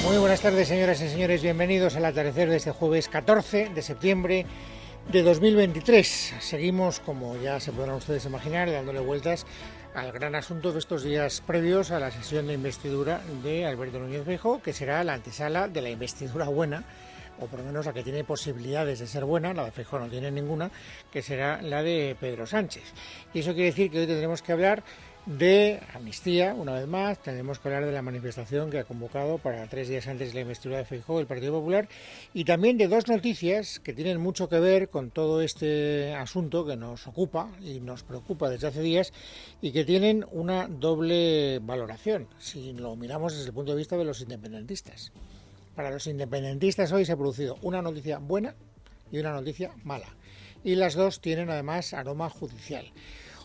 Muy buenas tardes, señoras y señores. Bienvenidos al atardecer de este jueves 14 de septiembre de 2023. Seguimos, como ya se podrán ustedes imaginar, dándole vueltas al gran asunto de estos días previos a la sesión de investidura de Alberto Núñez Feijóo, que será la antesala de la investidura buena, o por lo menos la que tiene posibilidades de ser buena. La de Feijóo no tiene ninguna, que será la de Pedro Sánchez. Y eso quiere decir que hoy tendremos que hablar de amnistía, una vez más. Tendremos que hablar de la manifestación que ha convocado para 3 días antes de la investidura de Feijóo el Partido Popular, y también de dos noticias que tienen mucho que ver con todo este asunto que nos ocupa y nos preocupa desde hace días, y que tienen una doble valoración si lo miramos desde el punto de vista de los independentistas. Para los independentistas hoy se ha producido una noticia buena y una noticia mala, y las dos tienen además aroma judicial.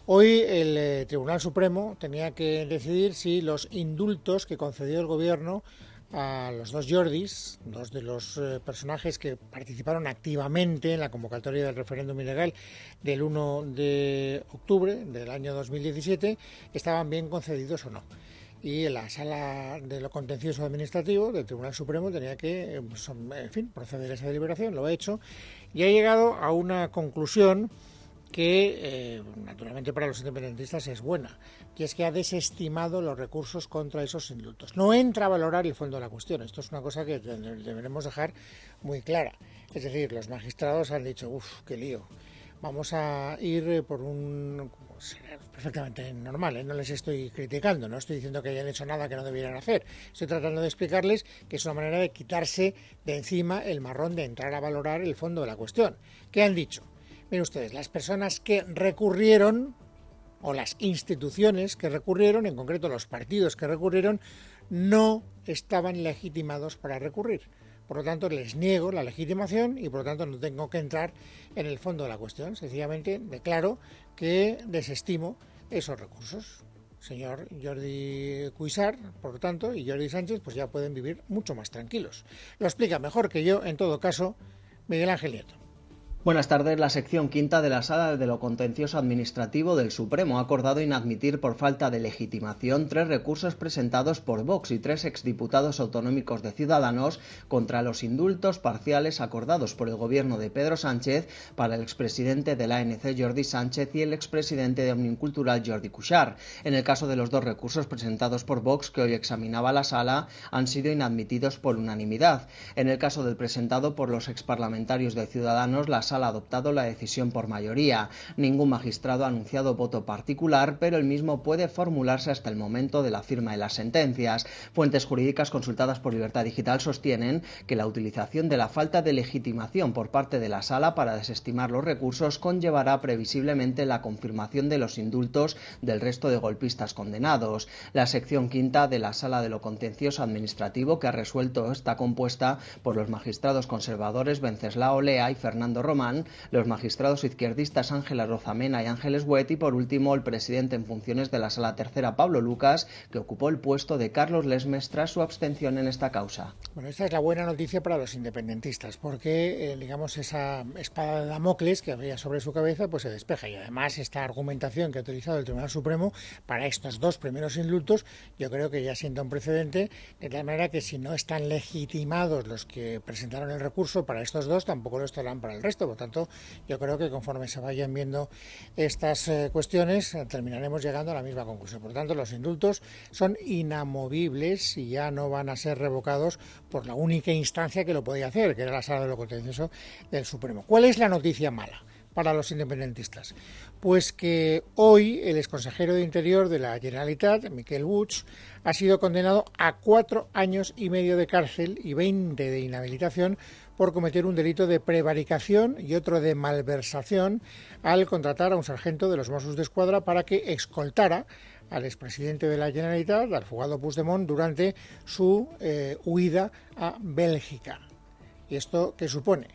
Hoy el Tribunal Supremo tenía que decidir si los indultos que concedió el Gobierno a los dos Jordis, dos de los personajes que participaron activamente en la convocatoria del referéndum ilegal del 1 de octubre del año 2017, estaban bien concedidos o no. Y la Sala de lo Contencioso Administrativo del Tribunal Supremo tenía que, en fin, proceder a esa deliberación. Lo ha hecho y ha llegado a una conclusión que naturalmente para los independentistas es buena, que es que ha desestimado los recursos contra esos indultos. No entra a valorar el fondo de la cuestión. Esto es una cosa que deberemos dejar muy clara. Es decir, los magistrados han dicho, qué lío, vamos a ir por un... perfectamente normal, no les estoy criticando, no estoy diciendo que hayan hecho nada que no debieran hacer. Estoy tratando de explicarles que es una manera de quitarse de encima el marrón de entrar a valorar el fondo de la cuestión. ¿Qué han dicho? Miren ustedes, las personas que recurrieron, o las instituciones que recurrieron, en concreto los partidos que recurrieron, no estaban legitimados para recurrir. Por lo tanto, les niego la legitimación y por lo tanto no tengo que entrar en el fondo de la cuestión. Sencillamente declaro que desestimo esos recursos. Señor Jordi Cuixart, por lo tanto, y Jordi Sánchez, pues ya pueden vivir mucho más tranquilos. Lo explica mejor que yo, en todo caso, Miguel Ángel Nieto. Buenas tardes. La sección quinta de la Sala de lo Contencioso Administrativo del Supremo ha acordado inadmitir por falta de legitimación 3 recursos presentados por Vox y 3 exdiputados autonómicos de Ciudadanos contra los indultos parciales acordados por el gobierno de Pedro Sánchez para el expresidente de la ANC Jordi Sánchez y el expresidente de Òmnium Cultural Jordi Cuixart. En el caso de los 2 recursos presentados por Vox que hoy examinaba la Sala, han sido inadmitidos por unanimidad. En el caso del presentado por los exparlamentarios de Ciudadanos, la Sala ha adoptado la decisión por mayoría. Ningún magistrado ha anunciado voto particular, pero el mismo puede formularse hasta el momento de la firma de las sentencias. Fuentes jurídicas consultadas por Libertad Digital sostienen que la utilización de la falta de legitimación por parte de la Sala para desestimar los recursos conllevará previsiblemente la confirmación de los indultos del resto de golpistas condenados. La sección quinta de la Sala de lo Contencioso Administrativo, que ha resuelto, está compuesta por los magistrados conservadores Wenceslao Lea y Fernando Román, los magistrados izquierdistas Ángela Rozamena y Ángeles Huet y por último el presidente en funciones de la Sala Tercera, Pablo Lucas, que ocupó el puesto de Carlos Lesmes tras su abstención en esta causa. Bueno, esta es la buena noticia para los independentistas, porque digamos esa espada de Damocles que había sobre su cabeza pues se despeja, y además esta argumentación que ha utilizado el Tribunal Supremo para estos 2 primeros indultos yo creo que ya sienta un precedente, de tal manera que si no están legitimados los que presentaron el recurso para estos 2, tampoco lo estarán para el resto. Por tanto, yo creo que conforme se vayan viendo estas cuestiones, terminaremos llegando a la misma conclusión. Por tanto, los indultos son inamovibles y ya no van a ser revocados por la única instancia que lo podía hacer, que era la Sala de lo Contencioso del Supremo. ¿Cuál es la noticia mala para los independentistas? Pues que hoy el exconsejero de Interior de la Generalitat, Miquel Puig, ha sido condenado a 4 años y medio de cárcel y 20 de inhabilitación por cometer un delito de prevaricación y otro de malversación al contratar a un sargento de los Mossos d'Esquadra para que escoltara al expresidente de la Generalitat, al fugado Puigdemont, durante su huida a Bélgica. ¿Y esto qué supone?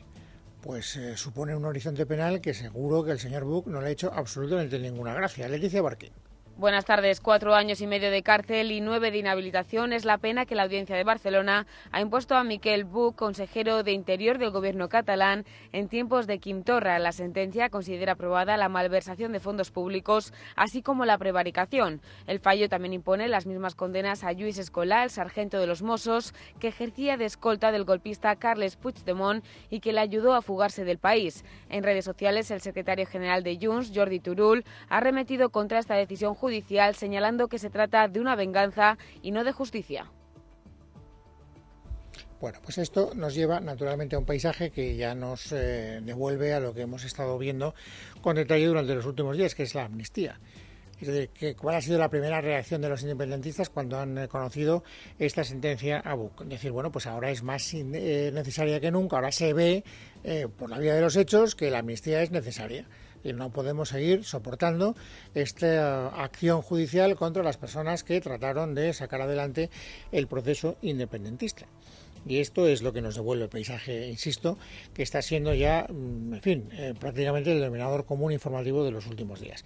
Pues supone un horizonte penal que seguro que el señor Buch no le ha hecho absolutamente ninguna gracia. Leticia Barquín. Buenas tardes. 4 años y medio de cárcel y 9 de inhabilitación es la pena que la Audiencia de Barcelona ha impuesto a Miquel Buch, consejero de Interior del gobierno catalán, en tiempos de Quim Torra. La sentencia considera aprobada la malversación de fondos públicos, así como la prevaricación. El fallo también impone las mismas condenas a Lluís Escolà, el sargento de los Mossos, que ejercía de escolta del golpista Carles Puigdemont y que le ayudó a fugarse del país. En redes sociales, el secretario general de Junts, Jordi Turull, ha arremetido contra esta decisión judicial, señalando que se trata de una venganza y no de justicia. Bueno, pues esto nos lleva naturalmente a un paisaje que ya nos devuelve a lo que hemos estado viendo con detalle durante los últimos días, que es la amnistía. Es decir, ¿cuál ha sido la primera reacción de los independentistas cuando han conocido esta sentencia a Buch? Decir, bueno, pues ahora es más necesaria que nunca, ahora se ve por la vía de los hechos que la amnistía es necesaria. Y no podemos seguir soportando esta acción judicial contra las personas que trataron de sacar adelante el proceso independentista. Y esto es lo que nos devuelve el paisaje, insisto, que está siendo ya, en fin, prácticamente el denominador común informativo de los últimos días.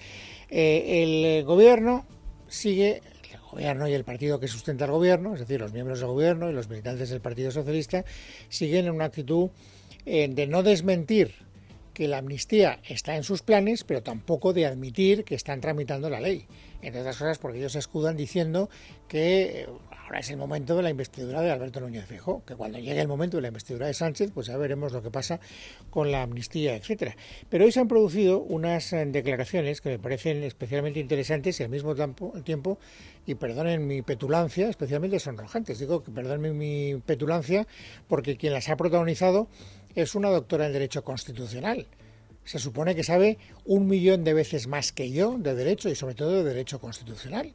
El gobierno sigue, el gobierno y el partido que sustenta el gobierno, es decir, los miembros del gobierno y los militantes del Partido Socialista, siguen en una actitud de no desmentir que la amnistía está en sus planes, pero tampoco de admitir que están tramitando la ley. Entre otras cosas porque ellos se escudan diciendo que ahora es el momento de la investidura de Alberto Núñez Feijóo, que cuando llegue el momento de la investidura de Sánchez, pues ya veremos lo que pasa con la amnistía, etcétera. Pero hoy se han producido unas declaraciones que me parecen especialmente interesantes y al mismo tiempo, y perdonen mi petulancia, especialmente sonrojantes. Digo que perdonen mi petulancia porque quien las ha protagonizado es una doctora en Derecho Constitucional. Se supone que sabe 1.000.000 de veces más que yo de Derecho y sobre todo de Derecho Constitucional.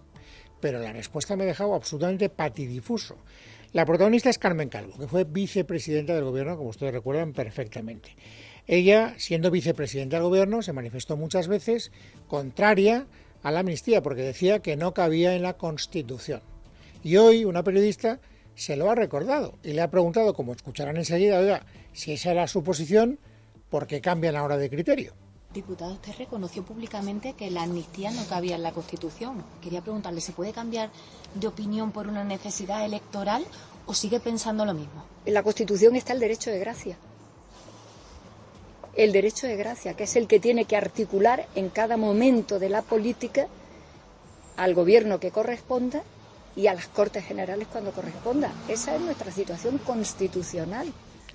Pero la respuesta me ha dejado absolutamente patidifuso. La protagonista es Carmen Calvo, que fue vicepresidenta del Gobierno, como ustedes recuerdan perfectamente. Ella, siendo vicepresidenta del Gobierno, se manifestó muchas veces contraria a la amnistía, porque decía que no cabía en la Constitución. Y hoy una periodista se lo ha recordado y le ha preguntado, como escucharán enseguida, oiga, si esa era su posición, ¿por qué cambian ahora de criterio? Diputado, usted reconoció públicamente que la amnistía no cabía en la Constitución. Quería preguntarle, ¿se puede cambiar de opinión por una necesidad electoral o sigue pensando lo mismo? En la Constitución está el derecho de gracia. El derecho de gracia, que es el que tiene que articular en cada momento de la política al gobierno que corresponda y a las Cortes Generales cuando corresponda. Esa es nuestra situación constitucional.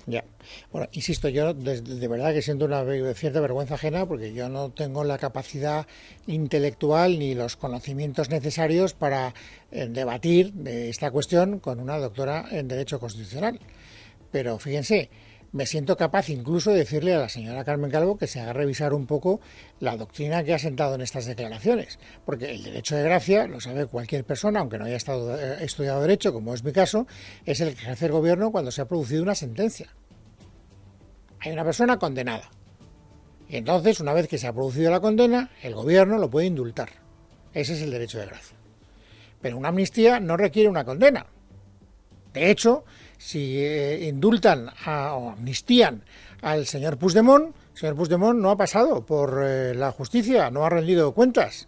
Ya. Bueno, insisto, yo de verdad que siento una cierta vergüenza ajena porque yo no tengo la capacidad intelectual ni los conocimientos necesarios para debatir de esta cuestión con una doctora en Derecho Constitucional. Pero fíjense, me siento capaz incluso de decirle a la señora Carmen Calvo que se haga revisar un poco la doctrina que ha sentado en estas declaraciones, porque el derecho de gracia, lo sabe cualquier persona, aunque no haya estudiado Derecho, como es mi caso, es el que ejerce el gobierno cuando se ha producido una sentencia. Hay una persona condenada. Y entonces, una vez que se ha producido la condena, el gobierno lo puede indultar. Ese es el derecho de gracia. Pero una amnistía no requiere una condena. De hecho, si indultan o amnistían al señor Puigdemont, el señor Puigdemont no ha pasado por la justicia, no ha rendido cuentas.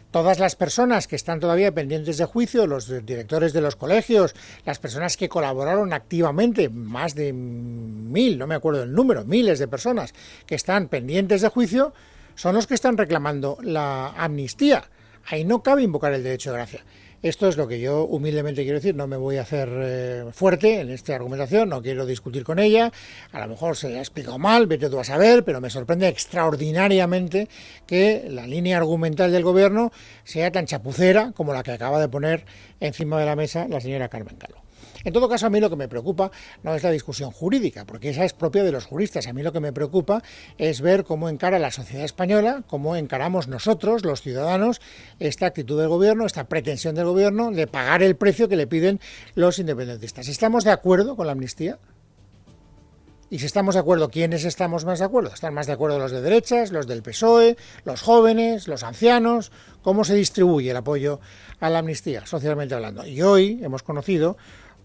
Todas las personas que están todavía pendientes de juicio, los directores de los colegios, las personas que colaboraron activamente, más de 1.000, no me acuerdo el número, miles de personas que están pendientes de juicio, son los que están reclamando la amnistía. Ahí no cabe invocar el derecho de gracia. Esto es lo que yo humildemente quiero decir, no me voy a hacer fuerte en esta argumentación, no quiero discutir con ella, a lo mejor se ha explicado mal, vete tú a saber, pero me sorprende extraordinariamente que la línea argumental del gobierno sea tan chapucera como la que acaba de poner encima de la mesa la señora Carmen Calvo. En todo caso, a mí lo que me preocupa no es la discusión jurídica, porque esa es propia de los juristas. A mí lo que me preocupa es ver cómo encara la sociedad española, cómo encaramos nosotros, los ciudadanos, esta actitud del gobierno, esta pretensión del gobierno de pagar el precio que le piden los independentistas. ¿Estamos de acuerdo con la amnistía? Y si estamos de acuerdo, ¿quiénes estamos más de acuerdo? ¿Están más de acuerdo los de derechas, los del PSOE, los jóvenes, los ancianos? ¿Cómo se distribuye el apoyo a la amnistía, socialmente hablando? Y hoy hemos conocido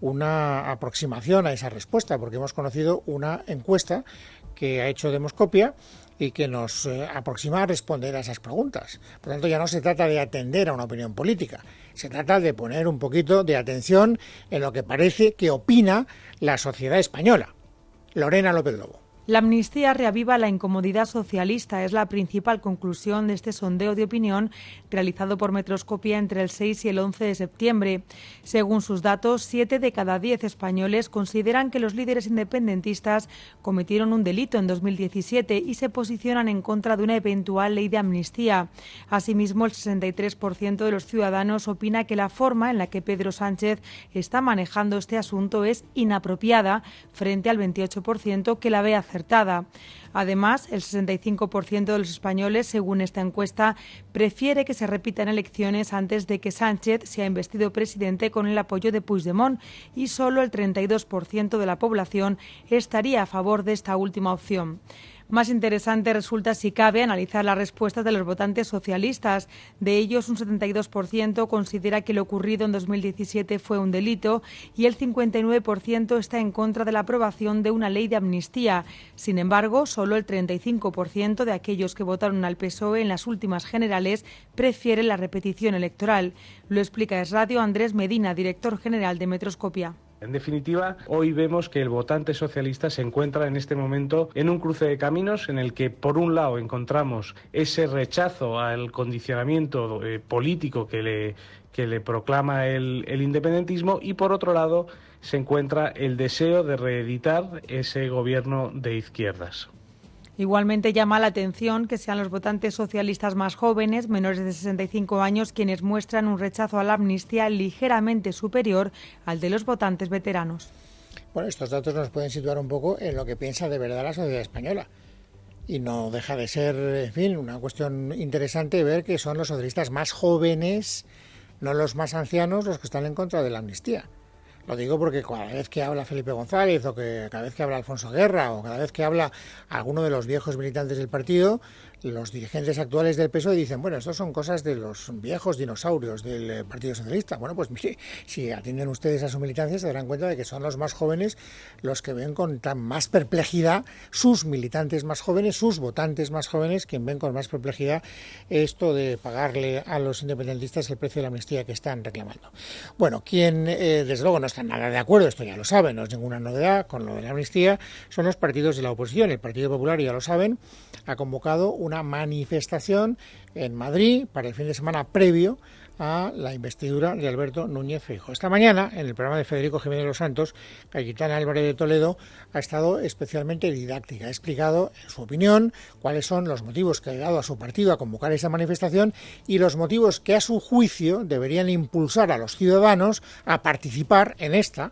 una aproximación a esa respuesta, porque hemos conocido una encuesta que ha hecho Demoscopia y que nos aproxima a responder a esas preguntas. Por lo tanto, ya no se trata de atender a una opinión política, se trata de poner un poquito de atención en lo que parece que opina la sociedad española. Lorena López Lobo. La amnistía reaviva la incomodidad socialista, es la principal conclusión de este sondeo de opinión realizado por Metroscopia entre el 6 y el 11 de septiembre. Según sus datos, 7 de cada 10 españoles consideran que los líderes independentistas cometieron un delito en 2017 y se posicionan en contra de una eventual ley de amnistía. Asimismo, el 63% de los ciudadanos opina que la forma en la que Pedro Sánchez está manejando este asunto es inapropiada, frente al 28% que la ve acertada. Además, el 65% de los españoles, según esta encuesta, prefiere que se repitan elecciones antes de que Sánchez sea investido presidente con el apoyo de Puigdemont, y solo el 32% de la población estaría a favor de esta última opción. Más interesante resulta, si cabe, analizar las respuestas de los votantes socialistas. De ellos, un 72% considera que lo ocurrido en 2017 fue un delito y el 59% está en contra de la aprobación de una ley de amnistía. Sin embargo, solo el 35% de aquellos que votaron al PSOE en las últimas generales prefieren la repetición electoral. Lo explica Es Radio Andrés Medina, director general de Metroscopia. En definitiva, hoy vemos que el votante socialista se encuentra en este momento en un cruce de caminos en el que, por un lado, encontramos ese rechazo al condicionamiento político que le proclama el independentismo, y, por otro lado, se encuentra el deseo de reeditar ese gobierno de izquierdas. Igualmente llama la atención que sean los votantes socialistas más jóvenes, menores de 65 años, quienes muestran un rechazo a la amnistía ligeramente superior al de los votantes veteranos. Bueno, estos datos nos pueden situar un poco en lo que piensa de verdad la sociedad española. Y no deja de ser, en fin, una cuestión interesante ver que son los socialistas más jóvenes, no los más ancianos, los que están en contra de la amnistía. Lo digo porque cada vez que habla Felipe González, o que cada vez que habla Alfonso Guerra, o cada vez que habla alguno de los viejos militantes del partido, los dirigentes actuales del PSOE dicen, bueno, estos son cosas de los viejos dinosaurios del Partido Socialista. Bueno, pues mire, si atienden ustedes a su militancia se darán cuenta de que son los más jóvenes los que ven con tan más perplejidad, sus militantes más jóvenes, sus votantes más jóvenes, quien ven con más perplejidad esto de pagarle a los independentistas el precio de la amnistía que están reclamando. Bueno, quien desde luego no están nada de acuerdo, esto ya lo saben, no es ninguna novedad con lo de la amnistía, son los partidos de la oposición. El Partido Popular, ya lo saben, ha convocado una manifestación en Madrid para el fin de semana previo a la investidura de Alberto Núñez Feijóo. Esta mañana, en el programa de Federico Jiménez Los Santos, Cayetana Álvarez de Toledo ha estado especialmente didáctica. Ha explicado, en su opinión, cuáles son los motivos que ha dado a su partido a convocar esa manifestación y los motivos que, a su juicio, deberían impulsar a los ciudadanos a participar en esta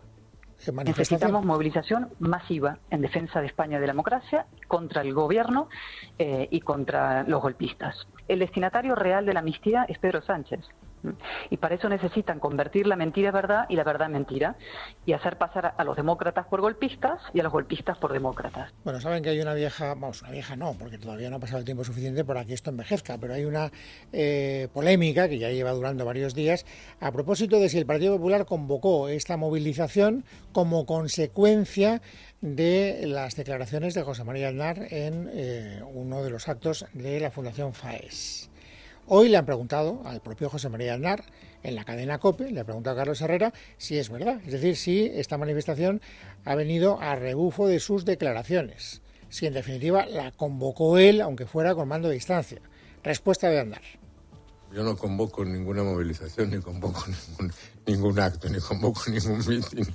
Necesitamos movilización masiva en defensa de España y de la democracia, contra el gobierno y contra los golpistas. El destinatario real de la amnistía es Pedro Sánchez. Y para eso necesitan convertir la mentira en verdad y la verdad en mentira, y hacer pasar a los demócratas por golpistas y a los golpistas por demócratas. Bueno, saben que hay una vieja no, porque todavía no ha pasado el tiempo suficiente para que esto envejezca, pero hay una polémica que ya lleva durando varios días a propósito de si el Partido Popular convocó esta movilización como consecuencia de las declaraciones de José María Aznar en uno de los actos de la Fundación FAES. Hoy le han preguntado al propio José María Aznar en la cadena COPE, le ha preguntado a Carlos Herrera si es verdad, es decir, si esta manifestación ha venido a rebufo de sus declaraciones, si en definitiva la convocó él, aunque fuera con mando de distancia. Respuesta de Aznar. Yo no convoco ninguna movilización, ni convoco ningún acto, ni convoco ningún mitin.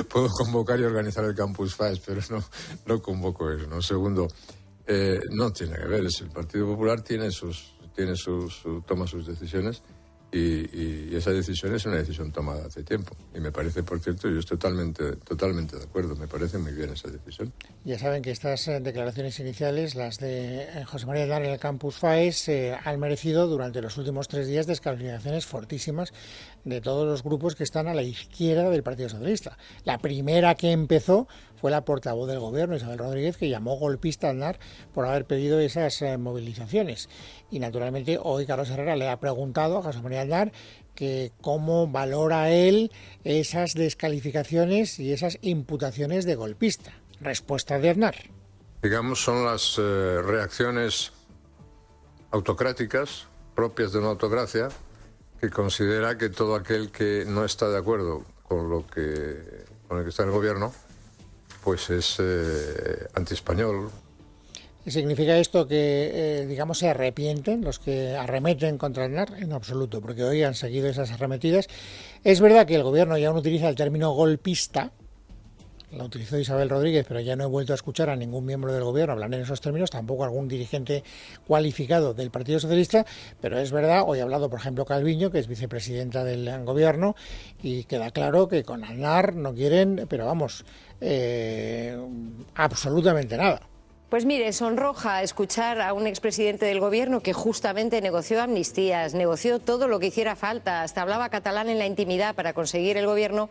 Puedo convocar y organizar el Campus FAES, pero no convoco eso, ¿no? Segundo, no tiene que ver, el Partido Popular toma sus decisiones y esa decisión es una decisión tomada hace tiempo. Y me parece, por cierto, yo estoy totalmente de acuerdo, me parece muy bien esa decisión. Ya saben que estas declaraciones iniciales, las de José María Aznar en el Campus FAES, han merecido durante los últimos 3 días descalificaciones fortísimas de todos los grupos que están a la izquierda del Partido Socialista. La primera que empezó fue la portavoz del gobierno, Isabel Rodríguez, que llamó golpista a Aznar por haber pedido esas movilizaciones. Y naturalmente hoy Carlos Herrera le ha preguntado a José María Aznar que cómo valora él esas descalificaciones y esas imputaciones de golpista. Respuesta de Aznar. Digamos, son las reacciones autocráticas propias de una autocracia que considera que todo aquel que no está de acuerdo con el que está en el gobierno, pues es antiespañol. ¿Significa esto que, digamos, se arrepienten los que arremeten contra Aznar? En absoluto, porque hoy han seguido esas arremetidas. Es verdad que el gobierno ya no utiliza el término golpista, la utilizó Isabel Rodríguez, pero ya no he vuelto a escuchar a ningún miembro del gobierno hablar en esos términos, tampoco algún dirigente cualificado del Partido Socialista, pero es verdad, hoy ha hablado, por ejemplo, Calviño, que es vicepresidenta del gobierno, y queda claro que con Aznar no quieren, pero vamos, absolutamente nada. Pues mire, sonroja escuchar a un expresidente del gobierno que justamente negoció amnistías, negoció todo lo que hiciera falta, hasta hablaba catalán en la intimidad para conseguir el gobierno,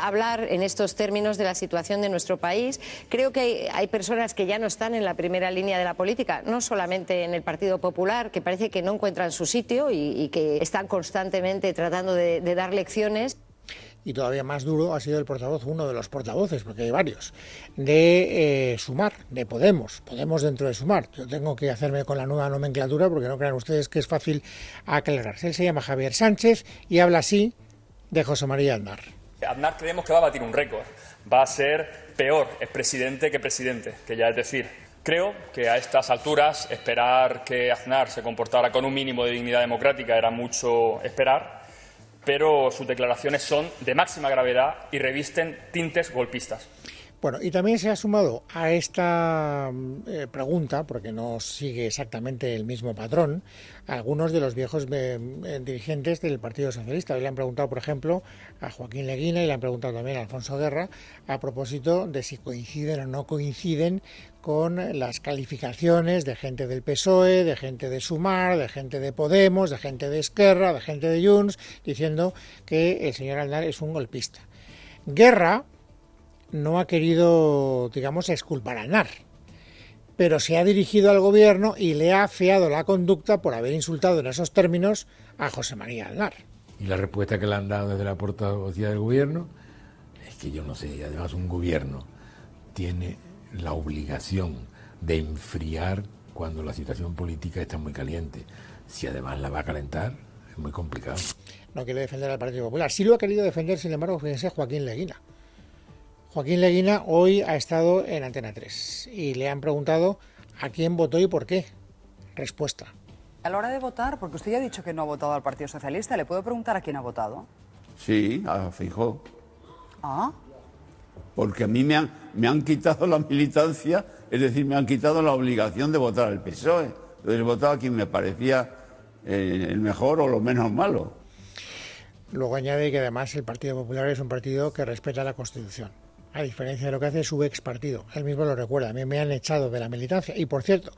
hablar en estos términos de la situación de nuestro país. Creo que hay personas que ya no están en la primera línea de la política, no solamente en el Partido Popular, que parece que no encuentran su sitio y que están constantemente tratando de dar lecciones. Y todavía más duro ha sido el portavoz, uno de los portavoces, porque hay varios, de Sumar, de Podemos dentro de Sumar. Yo tengo que hacerme con la nueva nomenclatura porque no crean ustedes que es fácil aclararse. Él se llama Javier Sánchez y habla así de José María Aznar. Aznar creemos que va a batir un récord, va a ser peor expresidente que presidente, que ya es decir. Creo que a estas alturas esperar que Aznar se comportara con un mínimo de dignidad democrática era mucho esperar, pero sus declaraciones son de máxima gravedad y revisten tintes golpistas. Bueno, y también se ha sumado a esta pregunta, porque no sigue exactamente el mismo patrón, algunos de los viejos dirigentes del Partido Socialista. Hoy le han preguntado, por ejemplo, a Joaquín Leguina y le han preguntado también a Alfonso Guerra a propósito de si coinciden o no coinciden con las calificaciones de gente del PSOE, de gente de Sumar, de gente de Podemos, de gente de Esquerra, de gente de Junts, diciendo que el señor Aznar es un golpista. Guerra no ha querido, digamos, exculpar a Aznar, pero se ha dirigido al gobierno y le ha afeado la conducta por haber insultado en esos términos a José María Aznar. Y la respuesta que le han dado desde la portavocía del gobierno es que yo no sé, además un gobierno tiene la obligación de enfriar cuando la situación política está muy caliente. Si además la va a calentar, es muy complicado. No quiere defender al Partido Popular. Sí lo ha querido defender, sin embargo, fíjense, Joaquín Leguina. Joaquín Leguina hoy ha estado en Antena 3 y le han preguntado a quién votó y por qué. Respuesta. A la hora de votar, porque usted ya ha dicho que no ha votado al Partido Socialista, ¿le puedo preguntar a quién ha votado? Sí, a Feijóo. ¿Ah? Porque a mí me han quitado la militancia, es decir, me han quitado la obligación de votar al PSOE. Entonces he votado a quien me parecía el mejor o lo menos malo. Luego añade que además el Partido Popular es un partido que respeta la Constitución, a diferencia de lo que hace su ex partido. Él mismo lo recuerda, a mí me han echado de la militancia. Y por cierto,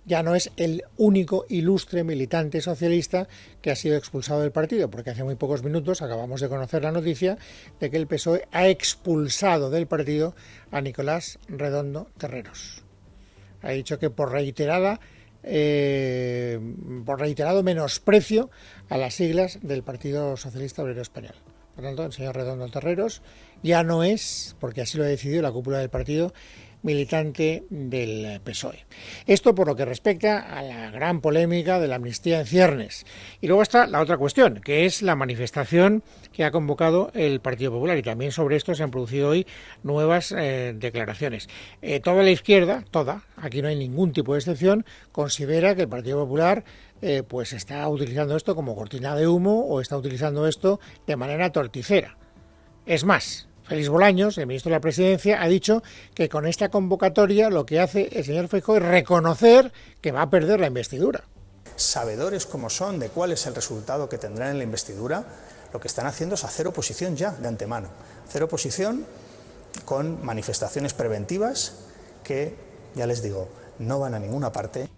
ya no es el único ilustre militante socialista que ha sido expulsado del partido, porque hace muy pocos minutos acabamos de conocer la noticia de que el PSOE ha expulsado del partido a Nicolás Redondo Terreros. Ha dicho que por reiterado menosprecio a las siglas del Partido Socialista Obrero Español. Por tanto, el señor Redondo Terreros ya no es, porque así lo ha decidido la cúpula del partido, militante del PSOE. Esto por lo que respecta a la gran polémica de la amnistía en ciernes. Y luego está la otra cuestión, que es la manifestación que ha convocado el Partido Popular, y también sobre esto se han producido hoy nuevas declaraciones. Toda la izquierda, aquí no hay ningún tipo de excepción, considera que el Partido Popular pues está utilizando esto como cortina de humo o está utilizando esto de manera torticera. Es más, Félix Bolaños, el ministro de la Presidencia, ha dicho que con esta convocatoria lo que hace el señor Feijóo es reconocer que va a perder la investidura. Sabedores como son de cuál es el resultado que tendrán en la investidura, lo que están haciendo es hacer oposición ya de antemano. Hacer oposición con manifestaciones preventivas que, ya les digo, no van a ninguna parte.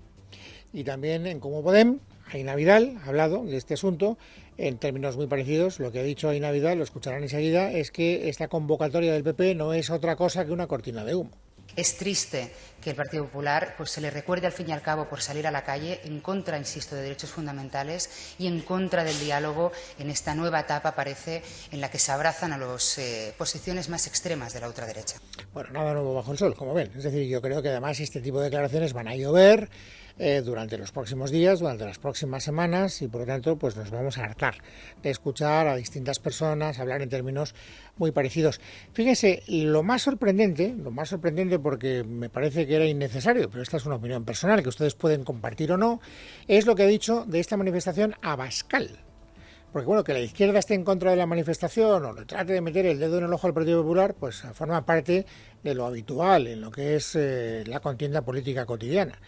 Y también en Como Podem Aina Vidal ha hablado de este asunto en términos muy parecidos. Lo que ha dicho Aina Vidal, lo escucharán enseguida, es que esta convocatoria del PP no es otra cosa que una cortina de humo. Es triste que el Partido Popular se le recuerde al fin y al cabo por salir a la calle en contra, insisto, de derechos fundamentales y en contra del diálogo en esta nueva etapa, parece, en la que se abrazan a las posiciones más extremas de la ultraderecha. Bueno, nada nuevo bajo el sol, como ven. Es decir, yo creo que además este tipo de declaraciones van a llover durante los próximos días, durante las próximas semanas, y por lo tanto pues nos vamos a hartar de escuchar a distintas personas hablar en términos muy parecidos. Fíjense, lo más sorprendente porque me parece que era innecesario, pero esta es una opinión personal que ustedes pueden compartir o no, es lo que ha dicho de esta manifestación Abascal. Porque bueno, que la izquierda esté en contra de la manifestación o le trate de meter el dedo en el ojo al Partido Popular, pues forma parte de lo habitual en lo que es la contienda política cotidiana.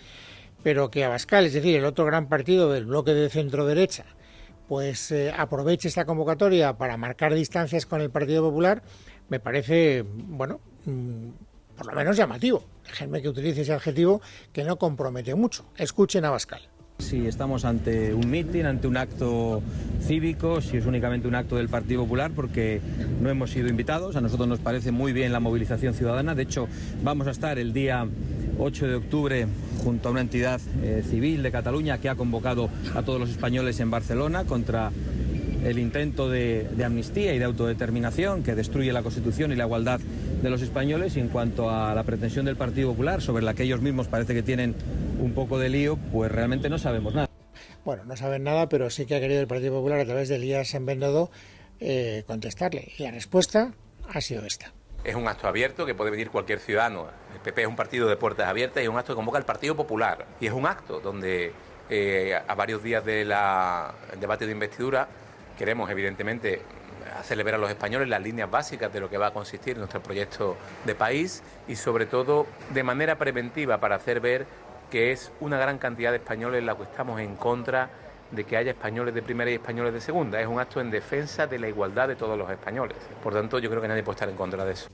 Pero que Abascal, es decir, el otro gran partido del bloque de centro-derecha, pues aproveche esta convocatoria para marcar distancias con el Partido Popular, me parece, bueno, por lo menos llamativo. Déjenme que utilice ese adjetivo que no compromete mucho. Escuchen a Abascal. Si estamos ante un mitin, ante un acto cívico, si es únicamente un acto del Partido Popular, porque no hemos sido invitados. A nosotros nos parece muy bien la movilización ciudadana. De hecho, vamos a estar el día 8 de octubre junto a una entidad civil de Cataluña que ha convocado a todos los españoles en Barcelona contra el intento de amnistía y de autodeterminación que destruye la Constitución y la igualdad de los españoles. Y en cuanto a la pretensión del Partido Popular, sobre la que ellos mismos parece que tienen un poco de lío, pues realmente no sabemos nada. Bueno, no saben nada, pero sí que ha querido el Partido Popular a través de Elías Bendodo contestarle. Y la respuesta ha sido esta. Es un acto abierto que puede venir cualquier ciudadano. El PP es un partido de puertas abiertas y es un acto que convoca al Partido Popular. Y es un acto donde a varios días del debate de investidura queremos, evidentemente, hacerle ver a los españoles las líneas básicas de lo que va a consistir nuestro proyecto de país y, sobre todo, de manera preventiva para hacer ver que es una gran cantidad de españoles la que estamos en contra de que haya españoles de primera y españoles de segunda. Es un acto en defensa de la igualdad de todos los españoles. Por tanto, yo creo que nadie puede estar en contra de eso.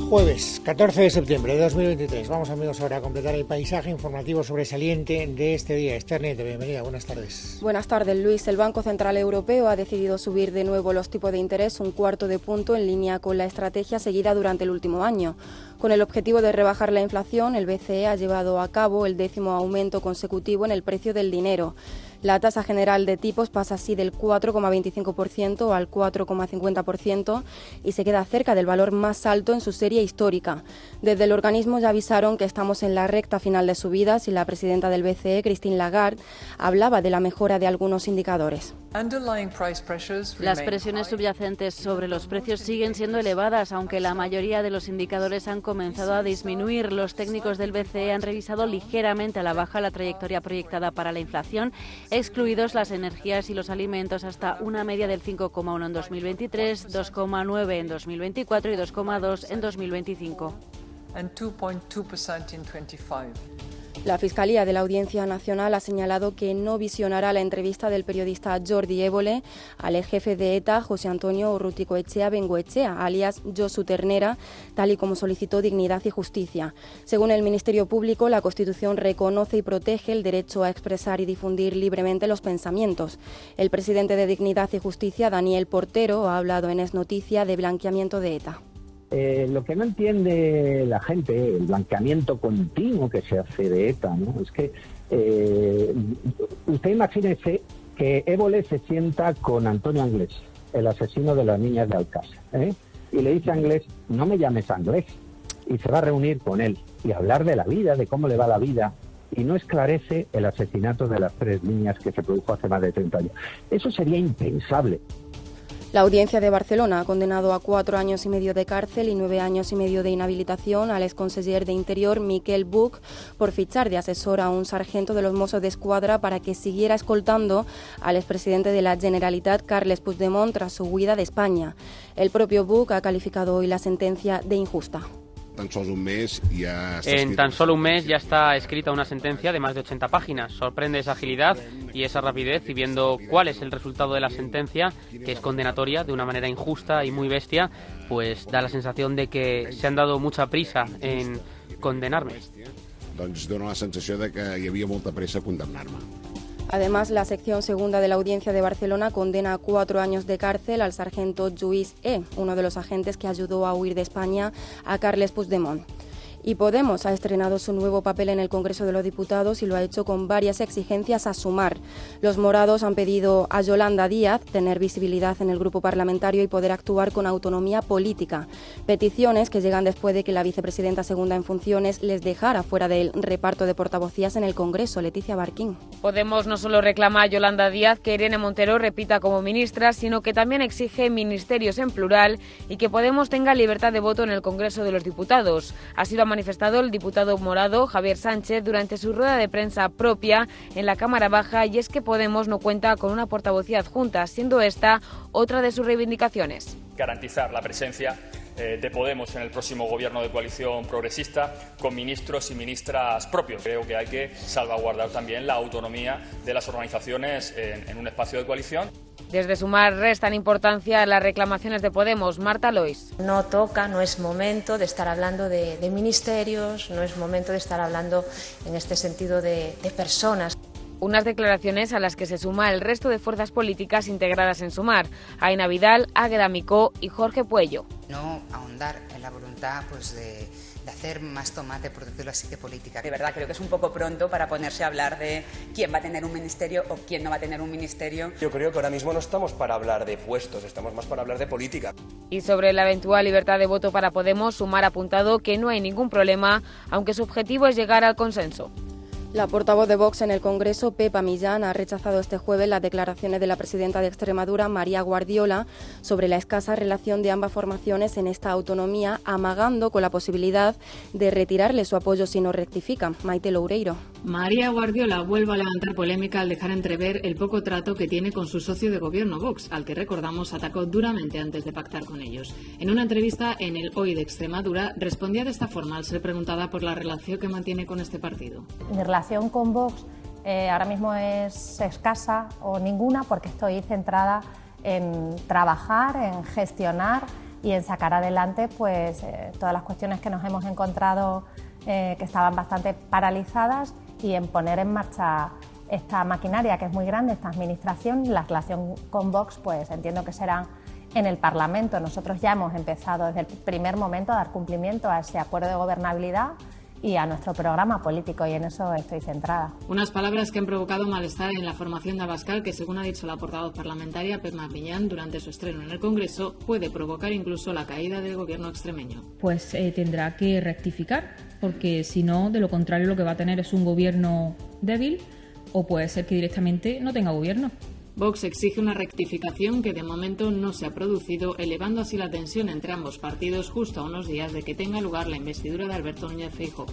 Jueves 14 de septiembre de 2023. Vamos, amigos, ahora a completar el paisaje informativo sobresaliente de este día. Esther Nieto, bienvenida, buenas tardes. Buenas tardes, Luis. El Banco Central Europeo ha decidido subir de nuevo los tipos de interés 1/4 de punto en línea con la estrategia seguida durante el último año. Con el objetivo de rebajar la inflación, el BCE ha llevado a cabo el 10º aumento consecutivo en el precio del dinero. La tasa general de tipos pasa así del 4,25% al 4,50% y se queda cerca del valor más alto en su serie histórica. Desde el organismo ya avisaron que estamos en la recta final de subidas y la presidenta del BCE, Christine Lagarde, hablaba de la mejora de algunos indicadores. Las presiones subyacentes sobre los precios siguen siendo elevadas, aunque la mayoría de los indicadores han comenzado a disminuir. Los técnicos del BCE han revisado ligeramente a la baja la trayectoria proyectada para la inflación, excluidos las energías y los alimentos, hasta una media del 5,1 en 2023, 2,9 en 2024 y 2,2 en 2025. La Fiscalía de la Audiencia Nacional ha señalado que no visionará la entrevista del periodista Jordi Évole al ex jefe de ETA, José Antonio Urruticoetxea Bengoetxea, alias Josu Ternera, tal y como solicitó Dignidad y Justicia. Según el Ministerio Público, la Constitución reconoce y protege el derecho a expresar y difundir libremente los pensamientos. El presidente de Dignidad y Justicia, Daniel Portero, ha hablado en Es Noticia de blanqueamiento de ETA. Lo que no entiende la gente, el blanqueamiento continuo que se hace de ETA, ¿no? Es que usted imagínese que Évole se sienta con Antonio Anglés, el asesino de las niñas de Alcázar, y le dice a Anglés, no me llames Anglés, y se va a reunir con él y hablar de la vida, de cómo le va la vida, y no esclarece el asesinato de las 3 niñas que se produjo hace más de 30 años. Eso sería impensable. La Audiencia de Barcelona ha condenado a 4 años y medio de cárcel y 9 años y medio de inhabilitación al exconseller de Interior, Miquel Buch, por fichar de asesor a un sargento de los Mossos d'Esquadra para que siguiera escoltando al expresidente de la Generalitat, Carles Puigdemont, tras su huida de España. El propio Buch ha calificado hoy la sentencia de injusta. En tan solo un mes ya está escrita una sentencia de más de 80 páginas. Sorprende esa agilidad y esa rapidez, y viendo cuál es el resultado de la sentencia, que es condenatoria de una manera injusta y muy bestia, pues da la sensación de que se han dado mucha prisa en condenarme. doncs dona la sensació de que hi havia molta pressa a condemnar-me. Además, la sección segunda de la Audiencia de Barcelona condena a 4 años de cárcel al sargento Lluís E., uno de los agentes que ayudó a huir de España a Carles Puigdemont. Y Podemos ha estrenado su nuevo papel en el Congreso de los Diputados y lo ha hecho con varias exigencias a Sumar. Los morados han pedido a Yolanda Díaz tener visibilidad en el grupo parlamentario y poder actuar con autonomía política. Peticiones que llegan después de que la vicepresidenta segunda en funciones les dejara fuera del reparto de portavocías en el Congreso. Leticia Barquín. Podemos no solo reclama a Yolanda Díaz que Irene Montero repita como ministra, sino que también exige ministerios en plural y que Podemos tenga libertad de voto en el Congreso de los Diputados. Así lo ha manifestado el diputado morado Javier Sánchez durante su rueda de prensa propia en la Cámara Baja, y es que Podemos no cuenta con una portavocía adjunta, siendo esta otra de sus reivindicaciones. Garantizar la presencia de Podemos en el próximo gobierno de coalición progresista con ministros y ministras propios. Creo que hay que salvaguardar también la autonomía de las organizaciones en un espacio de coalición. Desde Sumar restan importancia a las reclamaciones de Podemos. Marta Lois. No toca, no es momento de estar hablando de ministerios, no es momento de estar hablando en este sentido de personas. Unas declaraciones a las que se suma el resto de fuerzas políticas integradas en Sumar: Aina Vidal, Águeda Micó y Jorge Puello. No ahondar en la voluntad de hacer más tomate, por decirlo así, que política. De verdad, creo que es un poco pronto para ponerse a hablar de quién va a tener un ministerio o quién no va a tener un ministerio. Yo creo que ahora mismo no estamos para hablar de puestos, estamos más para hablar de política. Y sobre la eventual libertad de voto para Podemos, Sumar ha apuntado que no hay ningún problema, aunque su objetivo es llegar al consenso. La portavoz de Vox en el Congreso, Pepa Millán, ha rechazado este jueves las declaraciones de la presidenta de Extremadura, María Guardiola, sobre la escasa relación de ambas formaciones en esta autonomía, amagando con la posibilidad de retirarle su apoyo si no rectifican. Maite Loureiro. María Guardiola vuelve a levantar polémica al dejar entrever el poco trato que tiene con su socio de gobierno, Vox, al que, recordamos, atacó duramente antes de pactar con ellos. En una entrevista en el Hoy de Extremadura, respondía de esta forma al ser preguntada por la relación que mantiene con este partido. Mi relación con Vox ahora mismo es escasa o ninguna, porque estoy centrada en trabajar, en gestionar y en sacar adelante todas las cuestiones que nos hemos encontrado que estaban bastante paralizadas, y en poner en marcha esta maquinaria que es muy grande, esta administración. La relación con Vox entiendo que será en el Parlamento. Nosotros ya hemos empezado desde el primer momento a dar cumplimiento a ese acuerdo de gobernabilidad y a nuestro programa político, y en eso estoy centrada. Unas palabras que han provocado malestar en la formación de Abascal, que, según ha dicho la portavoz parlamentaria Pepa Millán durante su estreno en el Congreso, puede provocar incluso la caída del gobierno extremeño. Tendrá que rectificar, porque si no, de lo contrario, lo que va a tener es un gobierno débil, o puede ser que directamente no tenga gobierno. Vox exige una rectificación que de momento no se ha producido, elevando así la tensión entre ambos partidos justo a unos días de que tenga lugar la investidura de Alberto Núñez Feijóo.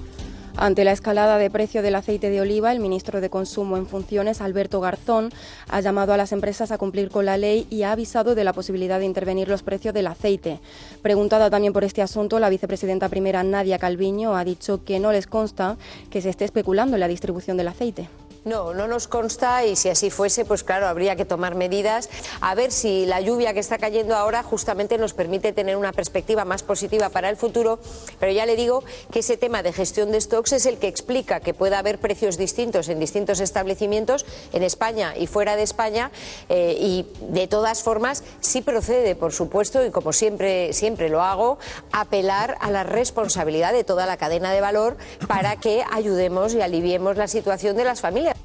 Ante la escalada de precio del aceite de oliva, el ministro de Consumo en funciones, Alberto Garzón, ha llamado a las empresas a cumplir con la ley y ha avisado de la posibilidad de intervenir los precios del aceite. Preguntada también por este asunto, la vicepresidenta primera, Nadia Calviño, ha dicho que no les consta que se esté especulando en la distribución del aceite. No, no nos consta, y si así fuese, pues claro, habría que tomar medidas. A ver si la lluvia que está cayendo ahora justamente nos permite tener una perspectiva más positiva para el futuro, pero ya le digo que ese tema de gestión de stocks es el que explica que pueda haber precios distintos en distintos establecimientos en España y fuera de España, y de todas formas sí procede, por supuesto, y como siempre lo hago, apelar a la responsabilidad de toda la cadena de valor para que ayudemos y aliviemos la situación de las familias.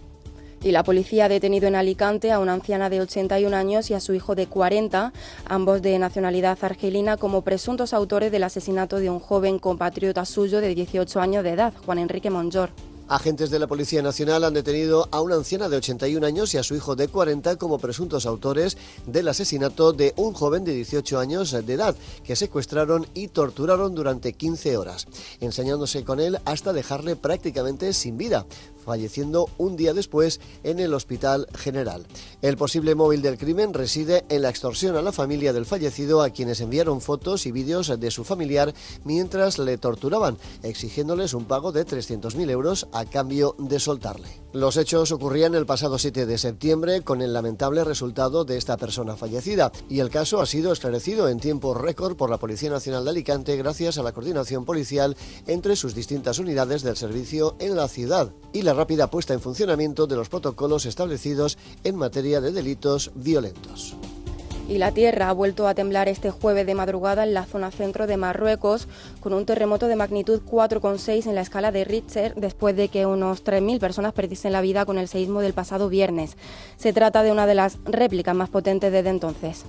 Y la policía ha detenido en Alicante a una anciana de 81 años y a su hijo de 40, ambos de nacionalidad argelina, como presuntos autores del asesinato de un joven compatriota suyo de 18 años de edad, Juan Enrique Monjor. Agentes de la Policía Nacional han detenido a una anciana de 81 años y a su hijo de 40 como presuntos autores del asesinato de un joven de 18 años de edad, que secuestraron y torturaron durante 15 horas, ensañándose con él hasta dejarle prácticamente sin vida. falleciendo un día después en el Hospital General. El posible móvil del crimen reside en la extorsión a la familia del fallecido, a quienes enviaron fotos y vídeos de su familiar mientras le torturaban, exigiéndoles un pago de 300.000 euros a cambio de soltarle. Los hechos ocurrían el pasado 7 de septiembre con el lamentable resultado de esta persona fallecida, y el caso ha sido esclarecido en tiempo récord por la Policía Nacional de Alicante gracias a la coordinación policial entre sus distintas unidades del servicio en la ciudad y la rápida puesta en funcionamiento de los protocolos establecidos en materia de delitos violentos. Y la tierra ha vuelto a temblar este jueves de madrugada en la zona centro de Marruecos, con un terremoto de magnitud 4,6 en la escala de Richter, después de que unos 3.000 personas perdiesen la vida con el seísmo del pasado viernes. Se trata de una de las réplicas más potentes desde entonces.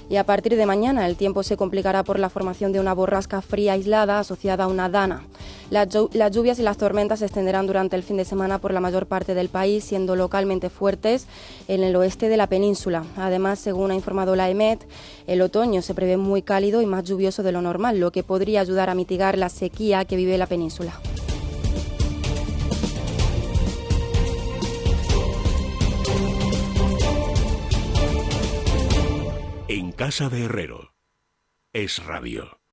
Y a partir de mañana el tiempo se complicará por la formación de una borrasca fría aislada asociada a una dana. Las lluvias y las tormentas se extenderán durante el fin de semana por la mayor parte del país, siendo localmente fuertes en el oeste de la península. Además, según ha informado la EMET, el otoño se prevé muy cálido y más lluvioso de lo normal, lo que podría ayudar a mitigar la sequía que vive la península. En casa de Herrero, Es Radio.